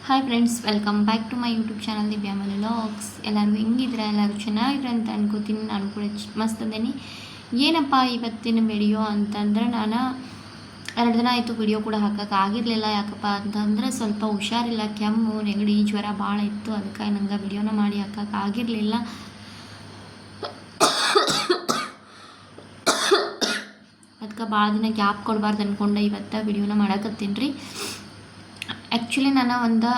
Hi friends, welcome back to my YouTube channel Divya Manu vlogs. ಎಲ್ಲರೂ ಹೆಂಗಿದ್ರೆ ಎಲ್ಲರೂ ಚೆನ್ನಾಗಿದ್ರೆ ಅಂತ ಅನ್ಕೋತೀನಿ. ನಾನು ಕೂಡ ಮಸ್ತ್ ಅದೇನಿ. ಏನಪ್ಪ ಇವತ್ತಿನ ವಿಡಿಯೋ ಅಂತಂದ್ರೆ, ನಾನು 2 ದಿನ ಆಯಿತು ವಿಡಿಯೋ ಕೂಡ ಹಾಕೋಕ್ಕಾಗಿರಲಿಲ್ಲ. ಯಾಕಪ್ಪ ಅಂತಂದ್ರೆ ಸ್ವಲ್ಪ ಹುಷಾರಿಲ್ಲ, ಕೆಮ್ಮು ನೆಗಡಿ ಜ್ವರ ಭಾಳ ಇತ್ತು. ಅದಕ್ಕೆ ನಂಗೆ ವಿಡಿಯೋನ ಮಾಡಿ ಹಾಕೋಕ್ಕಾಗಿರಲಿಲ್ಲ. ಅದಕ್ಕೆ ಭಾಳ ದಿನ ಗ್ಯಾಪ್ ಕೊಡಬಾರ್ದು ಅಂದ್ಕೊಂಡು ಇವತ್ತು ವಿಡಿಯೋನ ಮಾಡಕತ್ತೀನಿ ರೀ. ಆ್ಯಕ್ಚುಲಿ ನಾನು ಒಂದು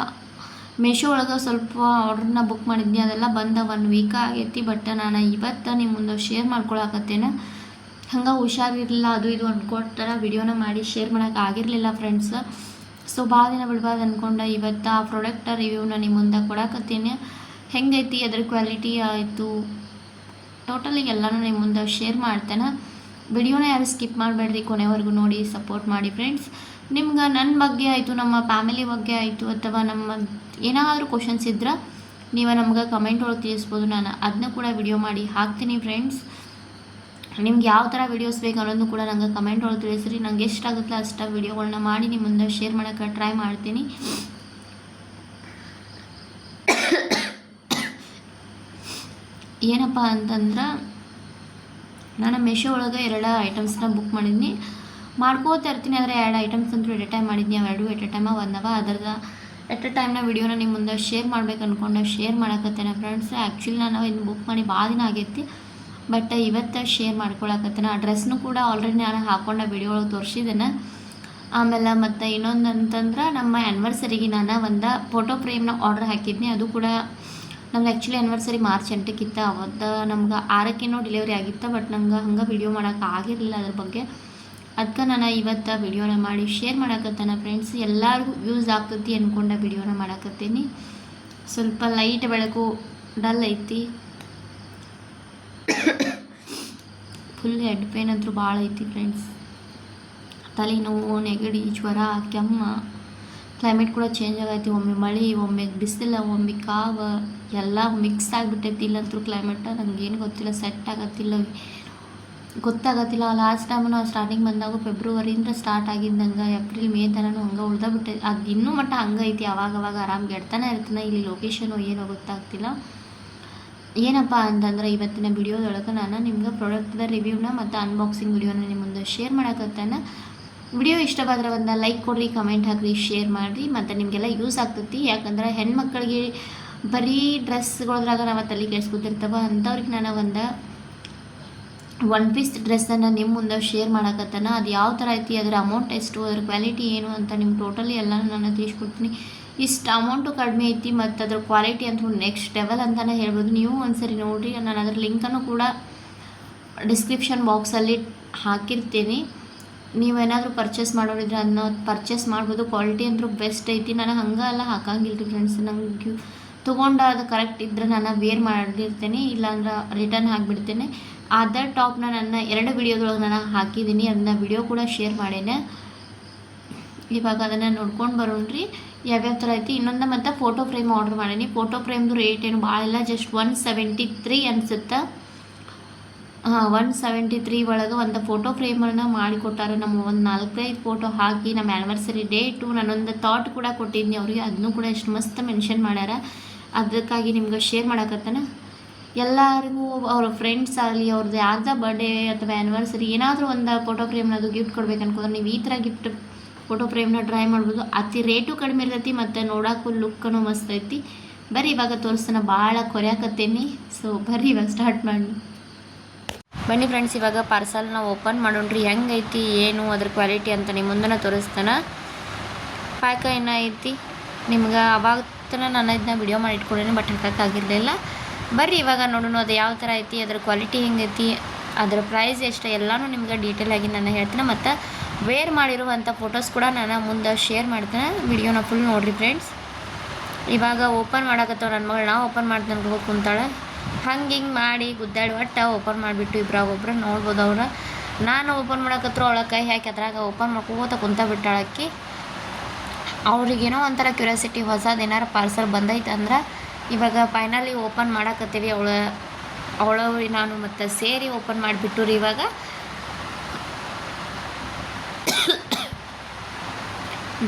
ಮೀಶೋ ಒಳಗೆ ಸ್ವಲ್ಪ ಆರ್ಡ್ರನ್ನ ಬುಕ್ ಮಾಡಿದ್ನಿ. ಅದೆಲ್ಲ ಬಂದ 1 ವೀಕ್ ಆಗೈತಿ. ಬಟ್ ನಾನು ಇವತ್ತು ನಿಮ್ಮ ಮುಂದೆ ಶೇರ್ ಮಾಡ್ಕೊಳಕತ್ತೇನೆ. ಹಂಗೆ ಹುಷಾರಿರಲಿಲ್ಲ, ಅದು ಇದು ಅಂದ್ಕೊಡ್ತಾರೆ ವಿಡಿಯೋನ ಮಾಡಿ ಶೇರ್ ಮಾಡೋಕೆ ಆಗಿರಲಿಲ್ಲ ಫ್ರೆಂಡ್ಸ್. ಸೊ ಭಾಳ ದಿನ ಬಿಡ್ಬಾರ್ದು ಅಂದ್ಕೊಂಡು ಇವತ್ತು ಆ ಪ್ರಾಡಕ್ಟ್ ರಿವ್ಯೂನ ನಿಮ್ಮ ಮುಂದೆ ಕೊಡಕತ್ತೀನಿ. ಹೆಂಗೈತಿ, ಅದ್ರ ಕ್ವಾಲಿಟಿ ಆಯಿತು, ಟೋಟಲಿ ಎಲ್ಲನೂ ನಿಮ್ಮ ಮುಂದೆ ಶೇರ್ ಮಾಡ್ತೇನೆ. ವಿಡಿಯೋನ ಯಾರು ಸ್ಕಿಪ್ ಮಾಡಬೇಡ್ರಿ, ಕೊನೆವರೆಗೂ ನೋಡಿ ಸಪೋರ್ಟ್ ಮಾಡಿ ಫ್ರೆಂಡ್ಸ್. ನಿಮ್ಗೆ ನನ್ನ ಬಗ್ಗೆ ಆಯಿತು, ನಮ್ಮ ಫ್ಯಾಮಿಲಿ ಬಗ್ಗೆ ಆಯಿತು, ಅಥವಾ ನಮ್ಮ ಏನಾದರೂ ಕ್ವಶನ್ಸ್ ಇದ್ರೆ ನೀವು ನಮ್ಗೆ ಕಮೆಂಟ್ ಒಳಗೆ ತಿಳಿಸ್ಬೋದು. ನಾನು ಅದನ್ನ ಕೂಡ ವಿಡಿಯೋ ಮಾಡಿ ಹಾಕ್ತೀನಿ ಫ್ರೆಂಡ್ಸ್. ನಿಮ್ಗೆ ಯಾವ ಥರ ವೀಡಿಯೋಸ್ ಬೇಕು ಅನ್ನೋದು ಕೂಡ ನಂಗೆ ಕಮೆಂಟ್ ಒಳಗೆ ತಿಳಿಸ್ರಿ. ನಂಗೆ ಎಷ್ಟಾಗುತ್ತಲ್ಲ ಅಷ್ಟು ವೀಡಿಯೋಗಳನ್ನ ಮಾಡಿ ನಿಮ್ಮ ಮುಂದೆ ಶೇರ್ ಮಾಡೋಕ್ಕೆ ಟ್ರೈ ಮಾಡ್ತೀನಿ. ಏನಪ್ಪ ಅಂತಂದ್ರೆ, ನಾನು ಮೀಶೋ ಒಳಗೆ 2 ಐಟಮ್ಸ್ನ ಬುಕ್ ಮಾಡಿದ್ನಿ. ಮಾಡ್ಕೋತಾ ಇರ್ತೀನಿ, ಆದರೆ 2 ಐಟಮ್ಸ್ ಅಂತೂ ಎಟ್ ಎ ಟೈಮ್ ಮಾಡಿದ್ನಿ. ಅವೆರಡು ಎಟ್ ಎ ಟೈಮ ಬಂದವ. ಅದ್ರದ್ದು ಎಟ್ ಎ ಟೈಮ್ನ ವಿಡಿಯೋನ ನಿಮ್ಮ ಮುಂದೆ ಶೇರ್ ಮಾಡ್ಬೇಕು ಅಂದ್ಕೊಂಡು ಶೇರ್ ಮಾಡಕತ್ತೇನೆ ಫ್ರೆಂಡ್ಸ್. ಆ್ಯಕ್ಚುಲಿ ನಾನು ಇನ್ನು ಬುಕ್ ಮಾಡಿ ಭಾಳ ದಿನ ಆಗೈತಿ, ಬಟ್ ಇವತ್ತು ಶೇರ್ ಮಾಡ್ಕೊಳಕತ್ತೇನೆ. ಆ ಡ್ರೆಸ್ನು ಕೂಡ ಆಲ್ರೆಡಿ ನಾನು ಹಾಕೊಂಡ ವಿಡಿಯೋ ಒಳಗೆ ತೋರಿಸಿದ್ದೇನೆ. ಆಮೇಲೆ ಮತ್ತು ಇನ್ನೊಂದು ಅಂತಂದ್ರೆ, ನಮ್ಮ ಆ್ಯನಿವರ್ಸರಿಗೆ ನಾನು ಒಂದು ಫೋಟೋ ಫ್ರೇಮ್ನ ಆರ್ಡ್ರ್ ಹಾಕಿದ್ನಿ. ಅದು ಕೂಡ ನಮ್ದು ಆ್ಯಕ್ಚುಲಿ ಆ್ಯನಿವರ್ಸರಿ ಮಾರ್ಚ್ 8ಕ್ಕಿತ್ತು. ಅವತ್ತು ನಮ್ಗೆ 6ಕ್ಕೇನೋ ಡೆಲಿವರಿ ಆಗಿತ್ತು. ಬಟ್ ನಂಗೆ ಹಂಗೆ ವಿಡಿಯೋ ಮಾಡೋಕೆ ಆಗಿರಲಿಲ್ಲ ಅದ್ರ ಬಗ್ಗೆ. ಅದಕ್ಕೆ ನಾನು ಇವತ್ತು ವಿಡಿಯೋನ ಮಾಡಿ ಶೇರ್ ಮಾಡಕತ್ತೇನೆ ಫ್ರೆಂಡ್ಸ್. ಎಲ್ಲರಿಗೂ ಯೂಸ್ ಆಗ್ತೈತಿ ಅಂದ್ಕೊಂಡ ವಿಡಿಯೋನ ಮಾಡಕತ್ತೀನಿ. ಸ್ವಲ್ಪ ಲೈಟ್ ಬೆಳಕು, ಡಲ್ ಐತಿ, ಫುಲ್ ಹೆಡ್ ಪೇನ್ ಅಂತೂ ಭಾಳ ಐತಿ ಫ್ರೆಂಡ್ಸ್. ತಲೆನೋವು, ನೆಗಡಿ, ಜ್ವರ, ಕೆಮ್ಮ, ಕ್ಲೈಮೇಟ್ ಕೂಡ ಚೇಂಜ್ ಆಗೈತಿ. ಒಮ್ಮೆ ಮಳೆ, ಒಮ್ಮೆ ಬಿಸಿಲು, ಒಮ್ಮೆ ಕಾವು, ಎಲ್ಲ ಮಿಕ್ಸ್ ಆಗಿಬಿಟ್ಟೈತಿ. ಇಲ್ಲಂತೂ ಕ್ಲೈಮೇಟ್ ನನಗೇನು ಗೊತ್ತಿಲ್ಲ, ಸೆಟ್ ಆಗತ್ತಿಲ್ಲ, ಗೊತ್ತಾಗತ್ತಿಲ್ಲ. ಲಾಸ್ಟ್ ಟೈಮ್ ನಾವು ಸ್ಟಾರ್ಟಿಂಗ್ ಬಂದಾಗ ಫೆಬ್ರವರಿಯಿಂದ ಸ್ಟಾರ್ಟ್ ಆಗಿದ್ದಂಗೆ ಏಪ್ರಿಲ್ ಮೇ ತನೂ ಹಂಗೆ ಉಳ್ದಾಬಿಟ್ಟೆ. ಅದು ಇನ್ನೂ ಮಟ್ಟ ಹಂಗೆ ಐತಿ. ಅವಾಗವಾಗ ಆರಾಮ್ ಗೆಡ್ತಾನೆ ಇರ್ತಾನೆ. ಇಲ್ಲಿ ಲೊಕೇಶನು ಏನೋ ಗೊತ್ತಾಗ್ತಿಲ್ಲ. ಏನಪ್ಪ ಅಂತಂದ್ರೆ, ಇವತ್ತಿನ ವಿಡಿಯೋದೊಳಗೆ ನಾನು ನಿಮ್ಗೆ ಪ್ರಾಡಕ್ಟ್ದ ರಿವ್ಯೂನ ಮತ್ತು ಅನ್ಬಾಕ್ಸಿಂಗ್ ವಿಡಿಯೋನ ನಿಮ್ಮ ಮುಂದೆ ಶೇರ್ ಮಾಡಕತ್ತೇನೆ. ವಿಡಿಯೋ ಇಷ್ಟವಾದ್ರೆ ಒಂದು ಲೈಕ್ ಕೊಡ್ರಿ, ಕಮೆಂಟ್ ಹಾಕ್ರಿ, ಶೇರ್ ಮಾಡಿರಿ. ಮತ್ತು ನಿಮಗೆಲ್ಲ ಯೂಸ್ ಆಗ್ತೈತಿ. ಯಾಕಂದ್ರೆ ಹೆಣ್ಮಕ್ಳಿಗೆ ಬರೀ ಡ್ರೆಸ್ಗಳದ್ರಾಗ ನಾವು ತಲೆ ಕೆಡ್ಸ್ಕೊತಿರ್ತವೆ. ಅಂಥವ್ರಿಗೆ ನಾನು ಒಂದು 1 ಪೀಸ್ ಡ್ರೆಸ್ಸನ್ನು ನಿಮ್ಮ ಮುಂದೆ ಶೇರ್ ಮಾಡಕತ್ತಾನ. ಅದು ಯಾವ ಥರ ಐತಿ, ಅದರ ಅಮೌಂಟ್ ಎಷ್ಟು, ಅದ್ರ ಕ್ವಾಲಿಟಿ ಏನು ಅಂತ ನಿಮ್ಗೆ ಟೋಟಲಿ ಎಲ್ಲ ನಾನು ತಿಳಿಸ್ಕೊಡ್ತೀನಿ. ಇಷ್ಟು ಅಮೌಂಟು ಕಡಿಮೆ ಐತಿ, ಮತ್ತು ಅದ್ರ ಕ್ವಾಲಿಟಿ ಅಂತೂ ನೆಕ್ಸ್ಟ್ ಲೆವೆಲ್ ಅಂತಲೇ ಹೇಳ್ಬೋದು. ನೀವು ಒಂದ್ಸರಿ ನೋಡಿರಿ. ನಾನು ಅದ್ರ ಲಿಂಕನ್ನು ಕೂಡ ಡಿಸ್ಕ್ರಿಪ್ಷನ್ ಬಾಕ್ಸಲ್ಲಿ ಹಾಕಿರ್ತೀನಿ. ನೀವೇನಾದರೂ ಪರ್ಚೇಸ್ ಮಾಡೋರಿದ್ರೆ ಅದನ್ನ ಪರ್ಚೇಸ್ ಮಾಡ್ಬೋದು. ಕ್ವಾಲಿಟಿ ಅಂತೂ ಬೆಸ್ಟ್ ಐತಿ. ನಾನು ಹಂಗೆ ಎಲ್ಲ ಹಾಕಂಗಿಲ್ಲ ರೀ ಫ್ರೆಂಡ್ಸ್. ನಂಗೆ ತೊಗೊಂಡು ಅದು ಕರೆಕ್ಟ್ ಇದ್ದರೆ ನಾನು ವೇರ್ ಮಾಡಿರ್ತೇನೆ, ಇಲ್ಲಾಂದ್ರೆ ರಿಟರ್ನ್ ಹಾಕಿಬಿಡ್ತೇನೆ. ಅದರ್ ಟಾಪ್ನ ನನ್ನ 2 ವಿಡಿಯೋದೊಳಗೆ ನಾನು ಹಾಕಿದ್ದೀನಿ. ಅದನ್ನ ವಿಡಿಯೋ ಕೂಡ ಶೇರ್ ಮಾಡೇನೆ. ಇವಾಗ ಅದನ್ನು ನೋಡ್ಕೊಂಡು ಬರೋಣ್ರಿ ಯಾವ್ಯಾವ ಥರ ಐತಿ. ಇನ್ನೊಂದು ಮತ್ತು ಫೋಟೋ ಫ್ರೇಮ್ ಆರ್ಡ್ರ್ ಮಾಡೀನಿ. ಫೋಟೋ ಫ್ರೇಮ್ದು ರೇಟ್ ಏನು ಭಾಳ ಇಲ್ಲ, ಜಸ್ಟ್ 173 ಅನಿಸುತ್ತೆ. 173 ಒಳಗೆ ಒಂದು ಫೋಟೋ ಫ್ರೇಮನ್ನು ಮಾಡಿಕೊಟ್ಟಾರೆ. ನಮ್ಮ ಒಂದು 4-5 ಫೋಟೋ ಹಾಕಿ, ನಮ್ಮ ಆ್ಯನಿವರ್ಸರಿ ಡೇಟು, ನಾನೊಂದು ಥಾಟ್ ಕೂಡ ಕೊಟ್ಟಿದ್ದೀನಿ ಅವರಿಗೆ. ಅದನ್ನು ಕೂಡ ಎಷ್ಟು ಮಸ್ತ್ ಮೆನ್ಷನ್ ಮಾಡ್ಯಾರ. ಅದಕ್ಕಾಗಿ ನಿಮ್ಗೆ ಶೇರ್ ಮಾಡಕತ್ತಾನೆ. ಎಲ್ಲರಿಗೂ ಅವ್ರ ಫ್ರೆಂಡ್ಸ್ ಆಗಲಿ, ಅವ್ರದ್ದು ಯಾರ್ದ ಬರ್ಡೇ ಅಥವಾ ಆ್ಯನಿವರ್ಸರಿ ಏನಾದರೂ ಒಂದು ಫೋಟೋ ಫ್ರೇಮ್ನದು ಗಿಫ್ಟ್ ಕೊಡ್ಬೇಕು ಅನ್ಕೋದ್ರೆ ನೀವು ಈ ಥರ ಗಿಫ್ಟ್ ಫೋಟೋ ಫ್ರೇಮ್ನ ಟ್ರೈ ಮಾಡ್ಬೋದು. ಅತಿ ರೇಟು ಕಡಿಮೆ ಇರ್ತೈತಿ, ಮತ್ತು ನೋಡೋಕ್ಕೂ ಲುಕ್ಕೂ ಮಸ್ತ್ ಐತಿ. ಬರ್ರಿ ಇವಾಗ ತೋರಿಸ್ತಾನೆ. ಭಾಳ ಕೊರೆಯಾಕತ್ತೇನಿ. ಸೊ ಬರ್ರಿ ಇವಾಗ ಸ್ಟಾರ್ಟ್ ಮಾಡಿ. ಬನ್ನಿ ಫ್ರೆಂಡ್ಸ್, ಇವಾಗ ಪಾರ್ಸಲ್ನ ಓಪನ್ ಮಾಡೋಣ್ರಿ. ಹೆಂಗೈತಿ ಏನು ಅದ್ರ ಕ್ವಾಲಿಟಿ ಅಂತ ನಿಮ್ಮ ಮುಂದೆ ತೋರಿಸ್ತಾನೆ. ಪ್ಯಾಕ ಏನೈತಿ ನಿಮ್ಗೆ ಅವಾಗ ನಾನು ಇದನ್ನ ವಿಡಿಯೋ ಮಾಡಿ ಇಟ್ಕೊಡೇನಿ, ಬಟ್ ಹಾಕೋಕ್ಕಾಗಿರಲಿಲ್ಲ. ಬರ್ರಿ ಇವಾಗ ನೋಡೋಣ ಅದು ಯಾವ ಥರ ಐತಿ, ಅದ್ರ ಕ್ವಾಲಿಟಿ ಹೆಂಗೈತಿ, ಅದರ ಪ್ರೈಸ್ ಎಷ್ಟು, ಎಲ್ಲನೂ ನಿಮ್ಗೆ ಡೀಟೇಲಾಗಿ ನಾನು ಹೇಳ್ತೀನಿ. ಮತ್ತು ವೇರ್ ಮಾಡಿರುವಂಥ ಫೋಟೋಸ್ ಕೂಡ ನಾನು ಮುಂದೆ ಶೇರ್ ಮಾಡ್ತೇನೆ. ವಿಡಿಯೋನ ಫುಲ್ ನೋಡಿರಿ ಫ್ರೆಂಡ್ಸ್. ಇವಾಗ ಓಪನ್ ಮಾಡೋಕತ್ತವ ನನ್ನ ಮಗಳು. ನಾವು ಓಪನ್ ಮಾಡ್ತಾನೆ ಹೋಗಿ ಕುಂತಾಳೆ. ಹಿಂಗೆ ಮಾಡಿ ಗುದ್ದಾಡಿ ಒಟ್ಟು ಓಪನ್ ಮಾಡಿಬಿಟ್ಟು ಒಬ್ಬರು ನೋಡ್ಬೋದು ಅವ್ರು. ನಾನು ಓಪನ್ ಮಾಡೋಕತ್ರ ಅವಳ ಕೈ ಹಾಕಿ ಅದ್ರಾಗ ಓಪನ್ ಮಾಡ್ಕೋತ ಕುಂತ ಬಿಟ್ಟಾಳಕ್ಕಿ. ಅವ್ರಿಗೇನೋ ಒಂಥರ ಕ್ಯೂರಿಯಾಸಿಟಿ, ಹೊಸದು ಏನಾರು ಪಾರ್ಸಲ್ ಬಂದೈತೆ ಅಂದ್ರೆ. ಇವಾಗ ಫೈನಲಿ ಓಪನ್ ಮಾಡಕತ್ತೀವಿ. ಅವಳು ನಾನು ಮತ್ತು ಸೇರಿ ಓಪನ್ ಮಾಡಿಬಿಟ್ಟು ರೀ. ಇವಾಗ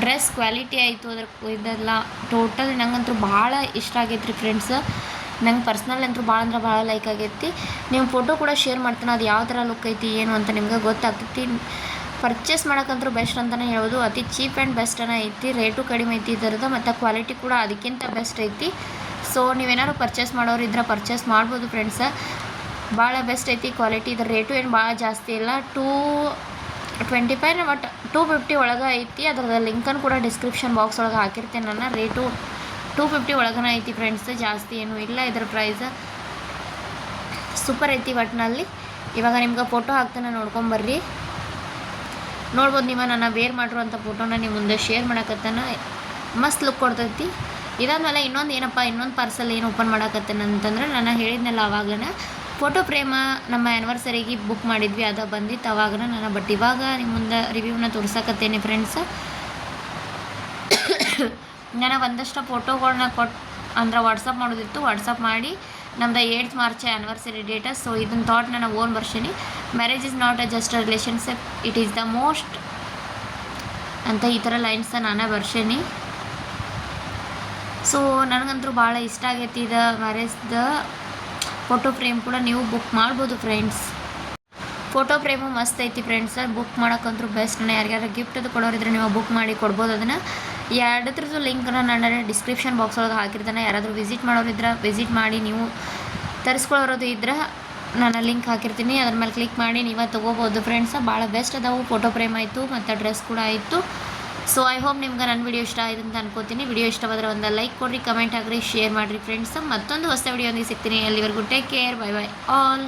ಡ್ರೆಸ್ ಕ್ವಾಲಿಟಿ ಆಯಿತು ಅದ್ರ ಇದೆಲ್ಲ ಟೋಟಲ್ ನಂಗಂತೂ ಭಾಳ ಇಷ್ಟ ಆಗೈತೆ ರೀ ಫ್ರೆಂಡ್ಸ್. ನಂಗೆ ಪರ್ಸ್ನಲ್ ಅಂತೂ ಭಾಳ ಅಂದ್ರೆ ಭಾಳ ಲೈಕ್ ಆಗೈತಿ. ನೀವು ಫೋಟೋ ಕೂಡ ಶೇರ್ ಮಾಡ್ತಾನೆ ಅದು ಯಾವ ಥರ ಲುಕ್ ಐತಿ ಏನು ಅಂತ ನಿಮ್ಗೆ ಗೊತ್ತಾಗ್ತೈತಿ. ಪರ್ಚೇಸ್ ಮಾಡೋಕ್ಕಂತೂ ಬೆಸ್ಟ್ ಅಂತಲೇ ಹೇಳ್ಬೋದು. ಅತಿ ಚೀಪ್ ಆ್ಯಂಡ್ ಬೆಸ್ಟನ್ನು ಐತಿ, ರೇಟು ಕಡಿಮೆ ಐತಿ ಇದರದ್ದು, ಮತ್ತು ಕ್ವಾಲಿಟಿ ಕೂಡ ಅದಕ್ಕಿಂತ ಬೆಸ್ಟ್ ಐತಿ. ಸೊ ನೀವೇನಾದ್ರು ಪರ್ಚೇಸ್ ಮಾಡೋರು ಇದ್ರೆ ಪರ್ಚೇಸ್ ಮಾಡ್ಬೋದು ಫ್ರೆಂಡ್ಸ. ಭಾಳ ಬೆಸ್ಟ್ ಐತಿ ಕ್ವಾಲಿಟಿ. ಇದ್ರ ರೇಟು ಏನು ಭಾಳ ಜಾಸ್ತಿ ಇಲ್ಲ, 225 ಬಟ್ 250 ಒಳಗೆ ಐತಿ. ಅದರದ ಲಿಂಕನ್ನು ಕೂಡ ಡಿಸ್ಕ್ರಿಪ್ಷನ್ ಬಾಕ್ಸ್ ಒಳಗೆ ಹಾಕಿರ್ತೇನೆ. ನನ್ನ ರೇಟು 250 ಒಳಗನ ಐತಿ ಫ್ರೆಂಡ್ಸ್, ಜಾಸ್ತಿ ಏನೂ ಇಲ್ಲ. ಇದ್ರ ಪ್ರೈಸ್ ಸೂಪರ್ ಐತಿ ಒಟ್ಟಿನಲ್ಲಿ. ಇವಾಗ ನಿಮ್ಗೆ ಫೋಟೋ ಹಾಕ್ತಾನೆ ನೋಡ್ಕೊಂಬರ್ರಿ. ನೋಡ್ಬೋದು ನೀವು ನನ್ನ ವೇರ್ ಮಾಡಿರುವಂಥ ಫೋಟೋನ ನಿಮ್ಮ ಮುಂದೆ ಶೇರ್ ಮಾಡಕತ್ತಾನ. ಮಸ್ತ್ ಲುಕ್ ಕೊಡ್ತೈತಿ. ಇದಾದ್ಮೇಲೆ ಇನ್ನೊಂದು ಪಾರ್ಸಲ್ ಏನು ಓಪನ್ ಮಾಡಕತ್ತೇನೆ ಅಂತಂದ್ರೆ, ನಾನು ಹೇಳಿದ್ನಲ್ಲ ಅವಾಗನ ಫೋಟೋ ಫ್ರೇಮ ನಮ್ಮ ಆ್ಯನಿವರ್ಸರಿಗೆ ಬುಕ್ ಮಾಡಿದ್ವಿ, ಅದು ಬಂದಿತ್ತು ಅವಾಗನ ನಾನು. ಬಟ್ ಇವಾಗ ನಿಮ್ಮ ಮುಂದೆ ರಿವ್ಯೂನ ತೋರ್ಸಕತ್ತೇನೆ ಫ್ರೆಂಡ್ಸ್. ನಾನು ಒಂದಷ್ಟು ಫೋಟೋಗಳನ್ನ ಅಂದ್ರೆ ವಾಟ್ಸಪ್ ಮಾಡೋದಿತ್ತು, ವಾಟ್ಸಪ್ ಮಾಡಿ ನಮ್ದು 8th March anniversary date. So ಇದನ್ನ ಥಾಟ್ ನನ್ನ ಓನ್ ವರ್ಷನಿ. Marriage is not a just a relationship, it is the most ಅಂತ ಈ ಥರ ಲೈನ್ಸ ನಾನು ಬರ್ಸೇನಿ. ಸೊ ನನಗಂತೂ ಭಾಳ ಇಷ್ಟ ಆಗೈತಿ ಇದು ಮ್ಯಾರೇಜ್ದ ಫೋಟೋ ಫ್ರೇಮ್ ಕೂಡ ನೀವು ಬುಕ್ ಮಾಡ್ಬೋದು ಫ್ರೆಂಡ್ಸ್. ಫೋಟೋ ಫ್ರೇಮು ಮಸ್ತ್ ಐತಿ ಫ್ರೆಂಡ್ಸ್, ಬುಕ್ ಮಾಡೋಕ್ಕಂತೂ ಬೆಸ್ಟ್. ಯಾರ್ಯಾರು ಗಿಫ್ಟ್ ಅದು ಕೊಡೋರಿದ್ರೆ ನೀವು ಬುಕ್ ಮಾಡಿ ಕೊಡ್ಬೋದು. ಅದನ್ನು ಎರಡರದ್ದು ಲಿಂಕ್ನ ನಾನು ಡಿಸ್ಕ್ರಿಪ್ಷನ್ ಬಾಕ್ಸ್ ಒಳಗೆ ಹಾಕಿರ್ತಾನೆ. ಯಾರಾದರೂ ವಿಸಿಟ್ ಮಾಡೋರಿದ್ರೆ ವಿಸಿಟ್ ಮಾಡಿ, ನೀವು ತರಿಸ್ಕೊಳ್ಳೋದು ಇದ್ರೆ ನಾನು ಲಿಂಕ್ ಹಾಕಿರ್ತೀನಿ, ಅದ್ರ ಮೇಲೆ ಕ್ಲಿಕ್ ಮಾಡಿ ನೀವು ತೊಗೋಬೋದು ಫ್ರೆಂಡ್ಸ್. ಭಾಳ ಬೆಸ್ಟ್ ಅದಾವು. ಫೋಟೋ ಫ್ರೇಮ್ ಆಯಿತು ಮತ್ತು ಡ್ರೆಸ್ ಕೂಡ ಆಯಿತು. ಸೊ ಐ ಹೋಪ್ ನಿಮ್ಗೆ ನನ್ನ ವಿಡಿಯೋ ಇಷ್ಟ ಆಯಿತು ಅಂತ ಅನ್ಕೋತೀನಿ. ವಿಡಿಯೋ ಇಷ್ಟವಾದರೆ ಒಂದು ಲೈಕ್ ಕೊಡಿರಿ, ಕಮೆಂಟ್ ಆಗಿರಿ, ಶೇರ್ ಮಾಡಿರಿ ಫ್ರೆಂಡ್ಸ್. ಮತ್ತೊಂದು ಹೊಸ ವಿಡಿಯೋ ಸಿಗ್ತೀನಿ. ಅಲ್ಲಿವರೆಗೂ take care, bye bye all.